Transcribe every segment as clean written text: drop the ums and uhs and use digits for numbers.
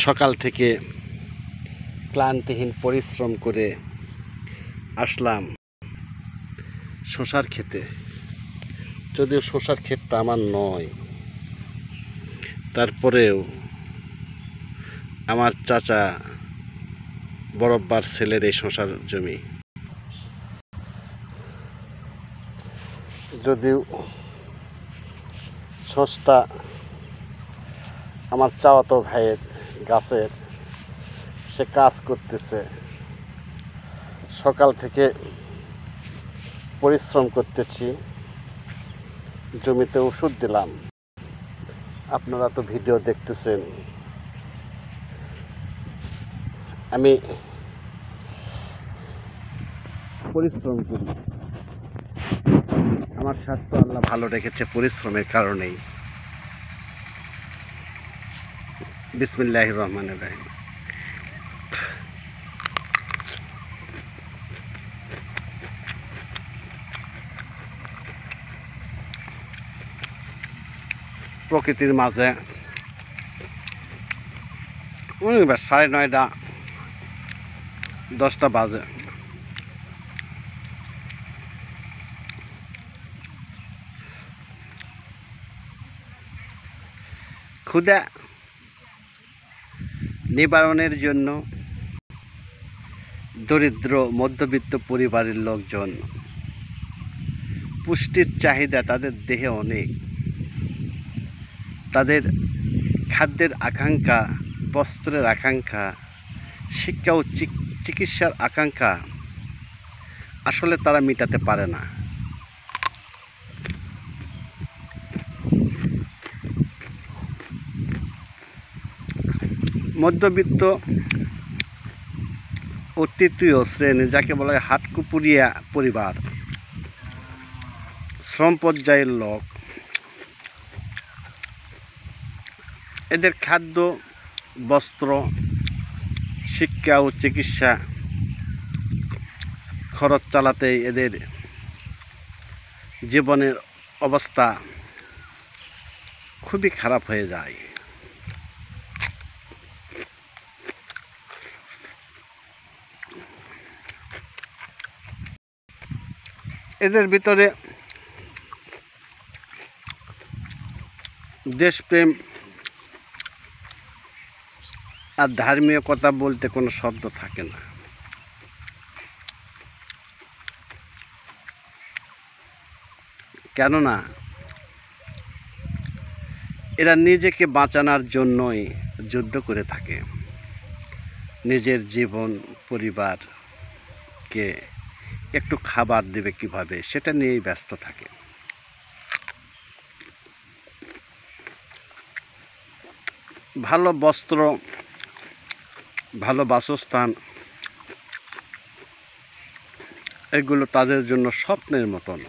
সকাল থেকে ক্লান্তিহীন পরিশ্রম করে আসলাম শসার ক্ষেতে। যদিও শসার ক্ষেতটা আমার নয়, তারপরেও আমার চাচা বড়ব্বার ছেলের এই শসার জমি। যদিও শসটা আমার চাচাতো ভাইয়ের গাছের, সে কাজ করতেছে, সকাল থেকে পরিশ্রম করতেছি, জমিতে ওষুধ দিলাম। আপনারা তো ভিডিও দেখতেছেন। আমি পরিশ্রম করি, আমার স্বাস্থ্য আল্লাহ ভালো রেখেছে পরিশ্রমের কারণেই। বিসমিল্লাহির রহমানির রহিম। প্রকৃতির মাঝে 9:30 10টা বাজে। ক্ষুধা নিবারণের জন্য দরিদ্র মধ্যবিত্ত পরিবারের লোকজন, পুষ্টির চাহিদা তাদের দেহে অনেক, তাদের খাদ্যের আকাঙ্ক্ষা, বস্ত্রের আকাঙ্ক্ষা, শিক্ষা ও চিকিৎসার আকাঙ্ক্ষা আসলে তারা মেটাতে পারে না। মধ্যবিত্ত ও তৃতীয় শ্রেণী, যাকে বলা হয় হাটকুপুরিয়া পরিবার, শ্রম পর্যায়ের লোক, এদের খাদ্য, বস্ত্র, শিক্ষা ও চিকিৎসা খরচ চালাতেই এদের জীবনের অবস্থা খুবই খারাপ হয়ে যায়। এদের ভিতরে দেশপ্রেম আর ধার্মিকতা বলতে কোনো শব্দ থাকে না। কেননা এরা নিজেকে বাঁচানোর জন্যই যুদ্ধ করে থাকে, নিজের জীবন পরিবারকে একটু খাবার দেবে কিভাবে সেটা নিয়েই ব্যস্ত থাকে। ভালো বস্ত্র, ভালো বাসস্থান, এগুলো তাদের জন্য স্বপ্নের মতন।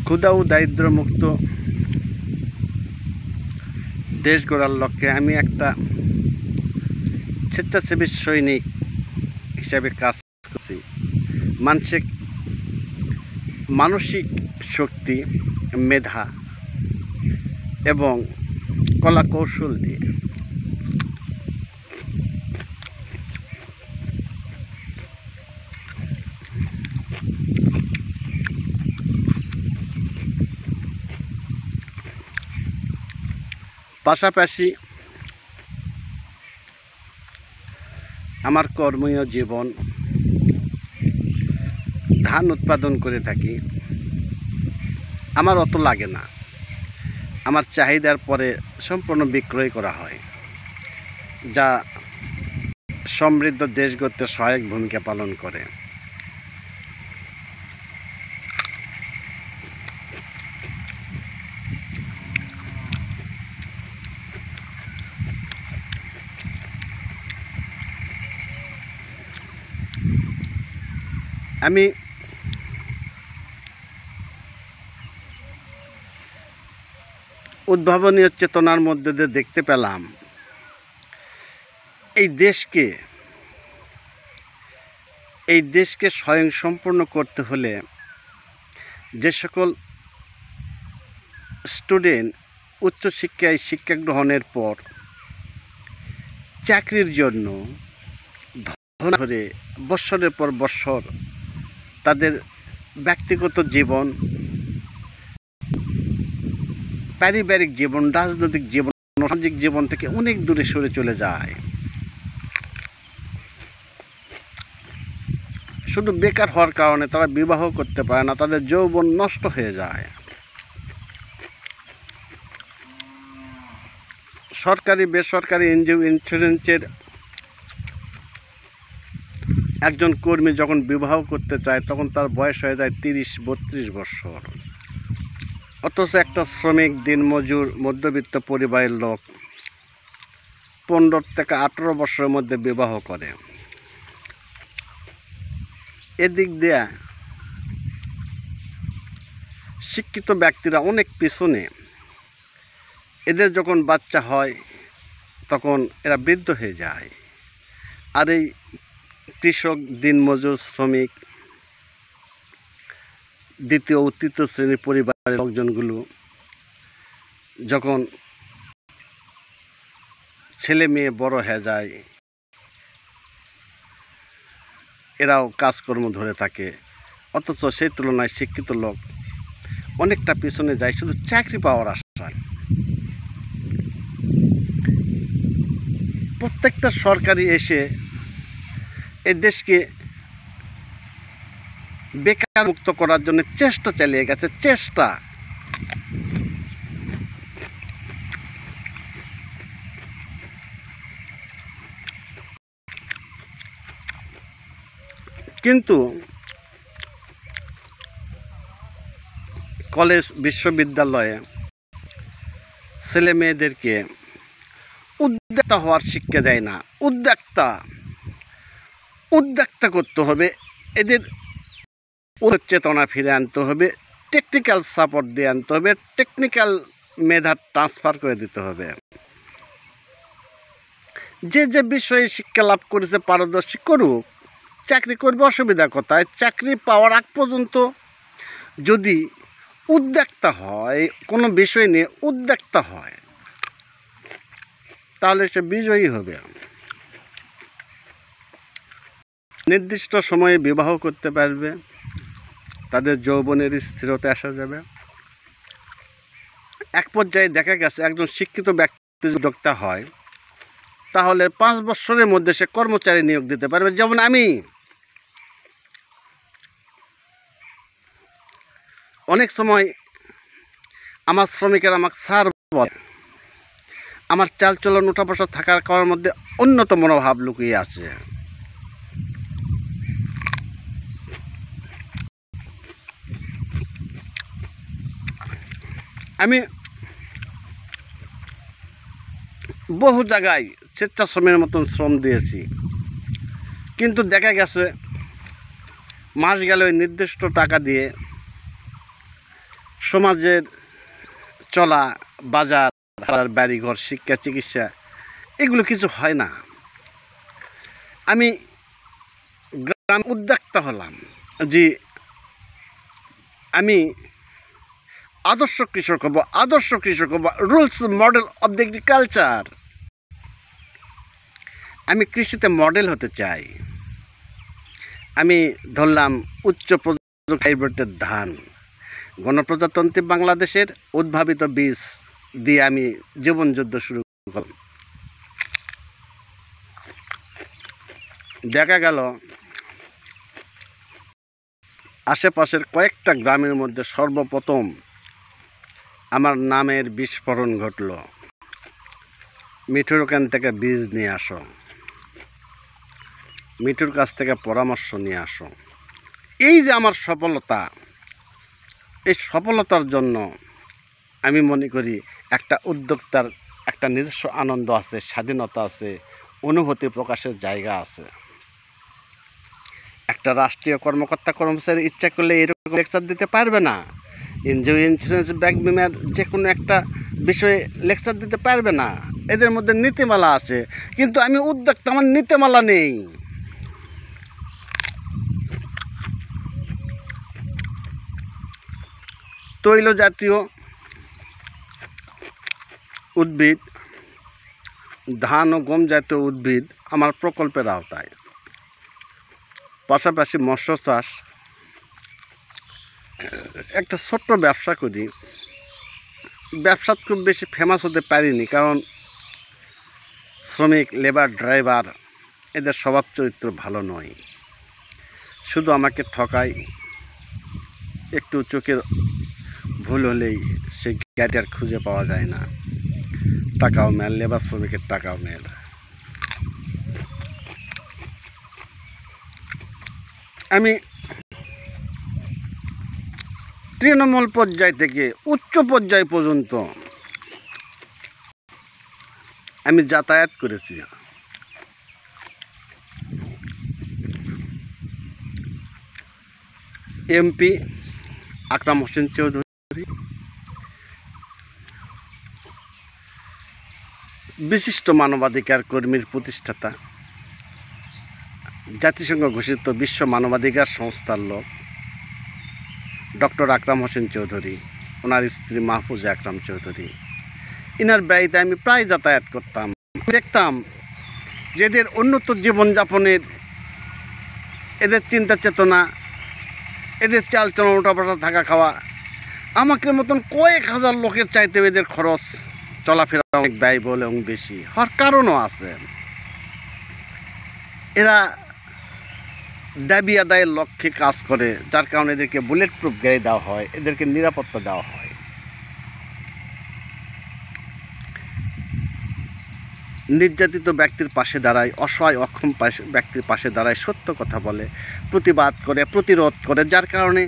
ক্ষুধা ও দারিদ্র্যমুক্ত দেশ গড়ার লক্ষ্যে আমি একটা স্বেচ্ছাসেবী সৈনিক হিসাবে কাজ করছি। মানসিক শক্তি, মেধা এবং কলা কৌশল দিয়ে পাশাপাশি আমার কর্মীয় জীবন ধান উৎপাদন করে থাকি। আমার অত লাগে না, আমার চাহিদার পরে সম্পূর্ণ বিক্রয় করা হয়, যা সমৃদ্ধ দেশ গড়তে সহায়ক ভূমিকা পালন করে। আমি উদ্ভাবনীয় চেতনার মধ্যে দিয়ে দেখতে পেলাম এই দেশকে স্বয়ংসম্পূর্ণ করতে হলে যে সকল স্টুডেন্ট উচ্চশিক্ষায় শিক্ষা গ্রহণের পর চাকরির জন্য ধরে বৎসরের পর বৎসর তাদের ব্যক্তিগত জীবন, পারিবারিক জীবন, রাজনৈতিক জীবন, সামাজিক জীবন থেকে অনেক দূরে সরে চলে যায়। শুধু বেকার হওয়ার কারণে তারা বিবাহ করতে পারে না, তাদের যৌবন নষ্ট হয়ে যায়। সরকারি বেসরকারি এনজিও ইন্স্যুরেন্সের একজন কর্মী যখন বিবাহ করতে চায় তখন তার বয়স হয়ে যায় 30-32 বছর। অথচ একটা শ্রমিক, দিনমজুর, মধ্যবিত্ত পরিবারের লোক 15 থেকে 18 বছরের মধ্যে বিবাহ করে। এদিক দিয়ে শিক্ষিত ব্যক্তিরা অনেক পিছনে। এদের যখন বাচ্চা হয় তখন এরা বৃদ্ধ হয়ে যায়। আর এই কৃষক, দিনমজুর, শ্রমিক, দ্বিতীয় ও তৃতীয় শ্রেণীর পরিবারের লোকজনগুলো যখন ছেলে মেয়ে বড় হয়ে যায়, এরাও কাজকর্ম ধরে থাকে। অথচ সেই তুলনায় শিক্ষিত লোক অনেকটা পিছনে যায় শুধু চাকরি পাওয়ার আশায়। প্রত্যেকটা সরকারি এসে এই দেশকে বেকার মুক্ত করার জন্য চেষ্টা চালিয়ে গেছে, চেষ্টা। কিন্তু কলেজ, বিশ্ববিদ্যালয়ে ছেলে মেয়েদেরকে উদ্যোক্তা হওয়ার শিক্ষা দেয় না। উদ্যোক্তা করতে হবে, এদের চেতনা ফিরে আনতে হবে, টেকনিক্যাল সাপোর্ট দিয়ে আনতে হবে, টেকনিক্যাল মেধা ট্রান্সফার করে দিতে হবে। যে যে বিষয়ে শিক্ষা লাভ করেছে পারদর্শী করুক, চাকরি করবে, অসুবিধা কোথায়? চাকরি পাওয়ার আগ পর্যন্ত যদি উদ্যোক্তা হয়, কোনো বিষয় নিয়ে উদ্যোক্তা হয়, তাহলে সে বিজয়ী হবে। নির্দিষ্ট সময়ে বিবাহ করতে পারবে, তাদের যৌবনের স্থিরতা আসা যাবে। এক পর্যায়ে দেখা গেছে একজন শিক্ষিত ব্যক্তি উদ্যোক্তা হয়, তাহলে 5 বছরের মধ্যে সে কর্মচারী নিয়োগ দিতে পারবে। যেমন আমি অনেক সময় আমার শ্রমিকেরা আমাকে স্যার বলে, আমার চালচলন, উঠা বসা, থাকার খাওয়ার মধ্যে উন্নত মনোভাব লুকিয়ে আছে। আমি বহু জায়গায় স্বেচ্ছাশ্রমের মতন শ্রম দিয়েছি, কিন্তু দেখা গেছে মাস গেলে ওই নির্দিষ্ট টাকা দিয়ে সমাজের চলা, বাজার, বাড়িঘর, শিক্ষা, চিকিৎসা এগুলো কিছু হয় না। আমি গ্রাম উদ্যোক্তা হলাম যে আমি আদর্শ কৃষক হব, rules model of the agriculture. আমি কৃষিতে মডেল হতে চাই। আমি ধরলাম উচ্চ প্রযুক্তি হাইব্রিডের ধান, গণপ্রজাতন্ত্রী বাংলাদেশের উদ্ভাবিত বীজ দিয়ে আমি জীবনযুদ্ধ শুরু করলাম। দেখা গেল আশেপাশের কয়েকটা গ্রামের মধ্যে সর্বপ্রথম আমার নামের বিস্ফোরণ ঘটল। মিঠুর ওখান থেকে বীজ নিয়ে আসো, মিঠুর কাছ থেকে পরামর্শ নিয়ে আসো। এই যে আমার সফলতা, এই সফলতার জন্য আমি মনে করি একটা উদ্যোক্তার একটা নিজস্ব আনন্দ আছে, স্বাধীনতা আছে, অনুভূতি প্রকাশের জায়গা আছে। একটা রাষ্ট্রীয় কর্মকর্তা কর্মচারী ইচ্ছা করলে এরকম লেকচার দিতে পারবে না। এনজিও, ইন্স্যুরেন্স, ব্যাংক, বিমার যে কোনো একটা বিষয়ে লেকচার দিতে পারবে না। এদের মধ্যে নীতিমালা আছে, কিন্তু আমি উদ্যোক্তা, আমার নীতিমালা নেই। তৈল জাতীয় উদ্ভিদ, ধান ও গম জাতীয় উদ্ভিদ আমার প্রকল্পের আওতায়। পাশাপাশি মৎস্য চাষ, একটা ছোট্ট ব্যবসা করি। ব্যবসা খুব বেশি ফেমাস হতে পারিনি, কারণ শ্রমিক, লেবার, ড্রাইভার এদের স্বভাব চরিত্র ভালো নয়। শুধু আমাকে ঠকায়, একটু চোখের ভুল হলেই সেই গাড়ি আর খুঁজে পাওয়া যায় না। টাকাও মেল, লেবার শ্রমিকের টাকাও মেল। আমি তৃণমূল পর্যায় থেকে উচ্চ পর্যায় পর্যন্ত আমি যাতায়াত করেছি। এমপি আকরাম হোসেন চৌধুরী, বিশিষ্ট মানবাধিকার কর্মীর প্রতিষ্ঠাতা, জাতিসংঘ ঘোষিত বিশ্ব মানবাধিকার সংস্থার লোক ডক্টর আকরাম হোসেন চৌধুরী, ওনার স্ত্রী মাহফুজা আকরাম চৌধুরী, ইনার বাড়িতে আমি প্রায় যাতায়াত করতাম। দেখতাম যে এদের উন্নত জীবনযাপনের, এদের চিন্তা চেতনা, এদের চালচলন, ওঠাপাঠা, থাকা খাওয়া আমাকে মতন কয়েক হাজার লোকের চাইতে এদের খরচ চলাফেরা অনেক ব্যয়বহুল এবং বেশি হওয়ার কারণও আছে। এরা দাবি আদায়ের লক্ষ্যে কাজ করে, যার কারণে এদেরকে বুলেট প্রুফ গাড়ি দেওয়া হয়, এদেরকে নিরাপত্তা দেওয়া হয়। নির্যাতিত ব্যক্তির পাশে দাঁড়ায়, অসহায় অক্ষম ব্যক্তির পাশে দাঁড়ায়, সত্য কথা বলে, প্রতিবাদ করে, প্রতিরোধ করে, যার কারণে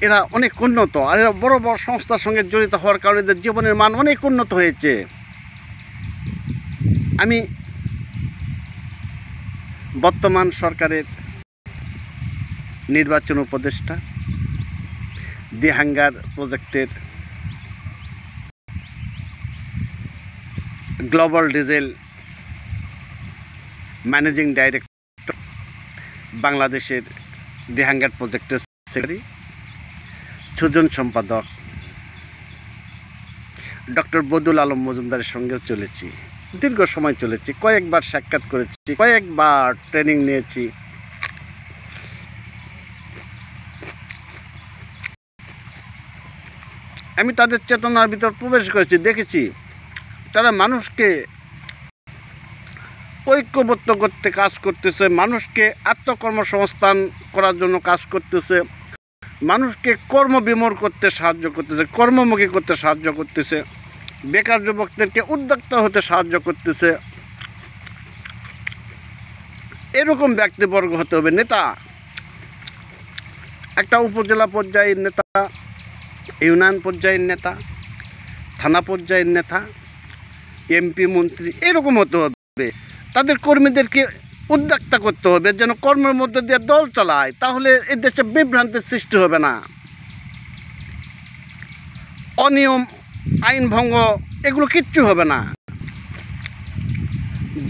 এরা অনেক উন্নত। আর এরা বড় বড় সংস্থার সঙ্গে জড়িত হওয়ার কারণে এদের জীবনের মান অনেক উন্নত হয়েছে। আমি বর্তমান সরকারের নির্বাচন উপদেষ্টা, দি হাঙ্গার প্রজেক্টের গ্লোবাল ডিজেল ম্যানেজিং ডাইরেক্টর, বাংলাদেশের দি হাঙ্গার প্রজেক্টের সেক্রেটারি, সুজন সম্পাদক ডক্টর বদুল আলম মজুমদারের সঙ্গেও চলেছি, দীর্ঘ সময় চলেছি, কয়েকবার সাক্ষাৎ করেছি, কয়েকবার ট্রেনিং নিয়েছি। আমি তাদের চেতনার ভিতর প্রবেশ করেছি, দেখেছি তারা মানুষকে ঐক্যবদ্ধ করতে কাজ করতেছে, মানুষকে আত্মকর্মসংস্থান করার জন্য কাজ করতেছে, মানুষকে কর্মবিমূঢ় করতে সাহায্য করতেছে, কর্মমুখী করতে সাহায্য করতেছে, বেকার যুবকদেরকে উদ্যোক্তা হতে সাহায্য করতেছে। এরকম ব্যক্তিবর্গ হতে হবে নেতা। একটা উপজেলা পর্যায়ের নেতা, ইউনিয়ন পর্যায়ের নেতা, থানা পর্যায়ের নেতা, এমপি, মন্ত্রী এরকম হতে হবে। তাদের কর্মীদেরকে উদ্যোক্তা করতে হবে যেন কর্মের মধ্যে দিয়ে দল চালায়, তাহলে এই দেশে বিভ্রান্তির সৃষ্টি হবে না। অনিয়ম, আইন ভঙ্গ এগুলো কিচ্ছু হবে না।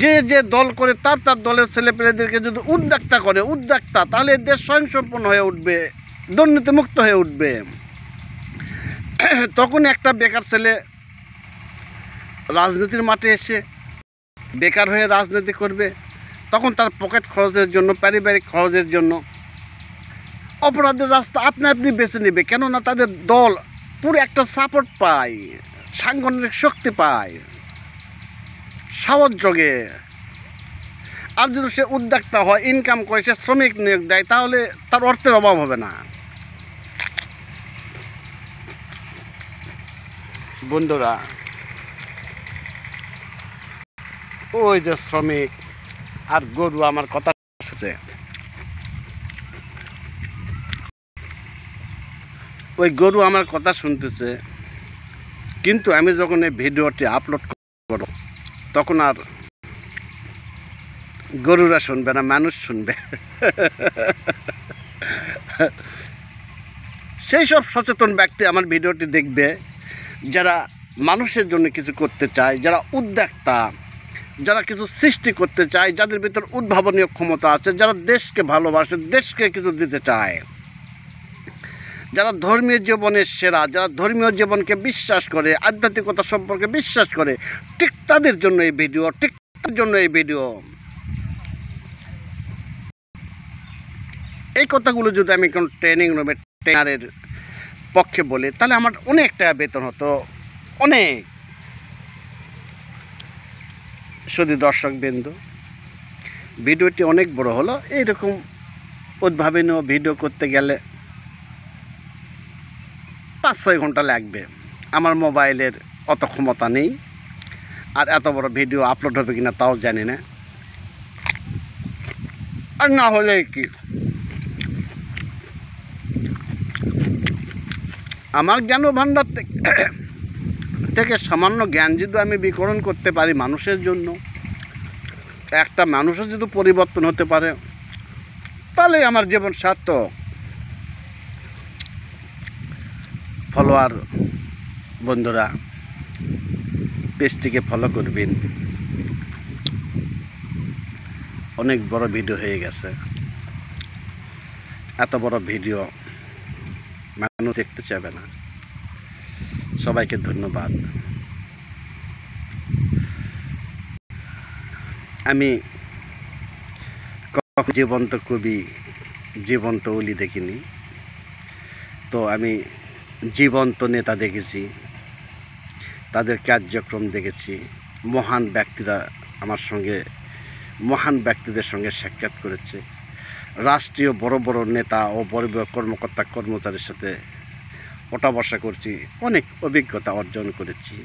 যে যে দল করে তার তার দলের ছেলেপেলেদেরকে যদি উদ্যোক্তা করে, তাহলে দেশ স্বয়ংসম্পন্ন হয়ে উঠবে, দুর্নীতিমুক্ত হয়ে উঠবে। তখন একটা বেকার ছেলে রাজনীতির মাঠে এসে বেকার হয়ে রাজনীতি করবে, তখন তার পকেট খরচের জন্য, পারিবারিক খরচের জন্য অপরাধের রাস্তা আপনি বেছে নেবে। কেননা তাদের দল পুরো একটা সাপোর্ট পায়, সাংগঠনিক শক্তি পায়, সাহস যোগে। আর যদি সে উদ্যোক্তা হয়, ইনকাম করে, সে শ্রমিক নিয়োগ দেয়, তাহলে তার অর্থের অভাব হবে না। বন্ধুরা, ওই যে শ্রমিক আর গরু আমার কথা শুনছে, ওই গরু আমার কথা শুনতেছে, কিন্তু আমি যখন এই ভিডিওটি আপলোড করব তখন আর গরুরা শুনবে না, মানুষ শুনবে। সেই সব সচেতন ব্যক্তি আমার ভিডিওটি দেখবে, যারা মানুষের জন্য কিছু করতে চায়, যারা উদ্যোক্তা, যারা কিছু সৃষ্টি করতে চায়, যাদের ভিতর উদ্ভাবনীয় ক্ষমতা আছে, যারা দেশকে ভালোবাসে, দেশকে কিছু দিতে চায়, যারা ধর্মীয় জীবনের সেরা, যারা ধর্মীয় জীবনকে বিশ্বাস করে, আধ্যাত্মিকতা সম্পর্কে বিশ্বাস করে, ঠিক তাদের জন্য এই ভিডিও, ঠিক তাদের জন্য এই ভিডিও। এই কথাগুলো যদি আমি কোনো ট্রেনিং রুমে ট্রেনারের পক্ষে বলি, তাহলে আমার অনেক টাকা বেতন হতো, অনেক। শুধু দর্শকবৃন্দ, ভিডিওটি অনেক বড় হলো। এইরকম উদ্ভাবনীয় ভিডিও করতে গেলে 5-6 ঘন্টা লাগবে। আমার মোবাইলের অত ক্ষমতা নেই, আর এত বড় ভিডিও আপলোড হবে কিনা তাও জানি না। আর না হলে কি, আমার জ্ঞান ভাণ্ডার থেকে সামান্য জ্ঞান যদি আমি বিকরণ করতে পারি মানুষের জন্য, একটা মানুষের যদি পরিবর্তন হতে পারে, তাহলে আমার জীবন সার্থক। ফলোয়ার বন্ধুরা, পেজটিকে ফলো করবেন। অনেক বড় ভিডিও হয়ে গেছে, এত বড় ভিডিও মানুষ দেখতে চাবে না। সবাইকে ধন্যবাদ। আমি কখনো জীবন্ত কবি, জীবন্ত অলি দেখিনি, তো আমি জীবন্ত নেতা দেখেছি, তাদের কার্যক্রম দেখেছি। মহান ব্যক্তিরা আমার সঙ্গে, মহান ব্যক্তিদের সঙ্গে সাক্ষাৎ করেছে। রাষ্ট্রীয় বড় বড় নেতা ও বড় বড় কর্মকর্তা কর্মচারীর সাথে ওঠা বসা করছি, অনেক অভিজ্ঞতা অর্জন করেছি।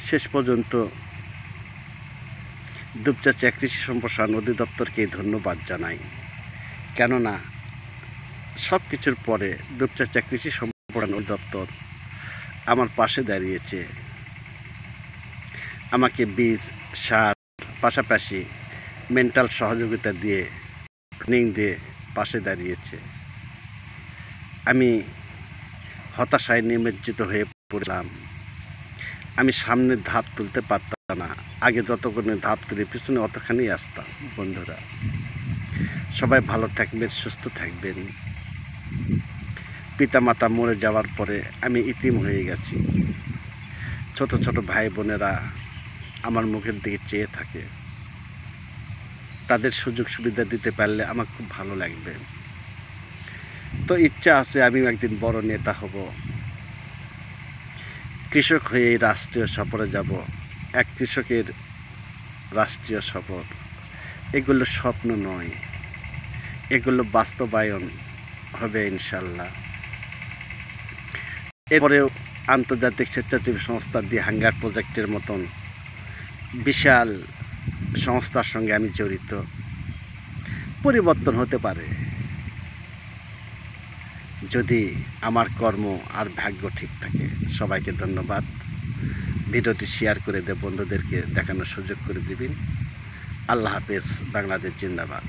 শেষ পর্যন্ত দুপচাঁচিয়া কৃষি সম্প্রসারণ অধিদপ্তরকে ধন্যবাদ জানাই, কেননা সব কিছুর পরে দুপচাঁচিয়া কৃষি সম্প্রসারণ অধিদপ্তর আমার পাশে দাঁড়িয়েছে। আমাকে বীজ, সার, পাশাপাশি মেন্টাল সহযোগিতা দিয়ে, ট্রেনিং দিয়ে পাশে দাঁড়িয়েছে। আমি হতাশায় নিমজ্জিত হয়ে পড়লাম। আমি সামনের ধাপ তুলতে পারতাম না। আগে যতক্ষণ ধাপ তুলে পিছনে অতখানি আসতাম। বন্ধুরা, সবাই ভালো থাকবেন, সুস্থ থাকবেন। পিতামাতা মরে যাওয়ার পরে আমি ইতিম হয়ে গেছি। ছোট ছোট ভাই বোনেরা আমার মুখের দিকে চেয়ে থাকে। তাদের সুযোগ সুবিধা দিতে পারলে আমার খুব ভালো লাগবে। তো ইচ্ছা আছে আমি একদিন বড় নেতা হব, কৃষক হয়ে এই রাষ্ট্রীয় সফরে যাব। এক কৃষকের রাষ্ট্রীয় সফর, এগুলো স্বপ্ন নয়, এগুলো বাস্তবায়ন হবে ইনশাল্লাহ। এরপরেও আন্তর্জাতিক স্বেচ্ছাসেবী সংস্থা দি হাঙ্গার প্রজেক্টের মতন বিশাল সংস্থার সঙ্গে আমি জড়িত। পরিবর্তন হতে পারে যদি আমার কর্ম আর ভাগ্য ঠিক থাকে। সবাইকে ধন্যবাদ। ভিডিওটি শেয়ার করে বন্ধুদেরকে দেখানোর সুযোগ করে দিবেন। আল্লাহ হাফেজ। বাংলাদেশ জিন্দাবাদ।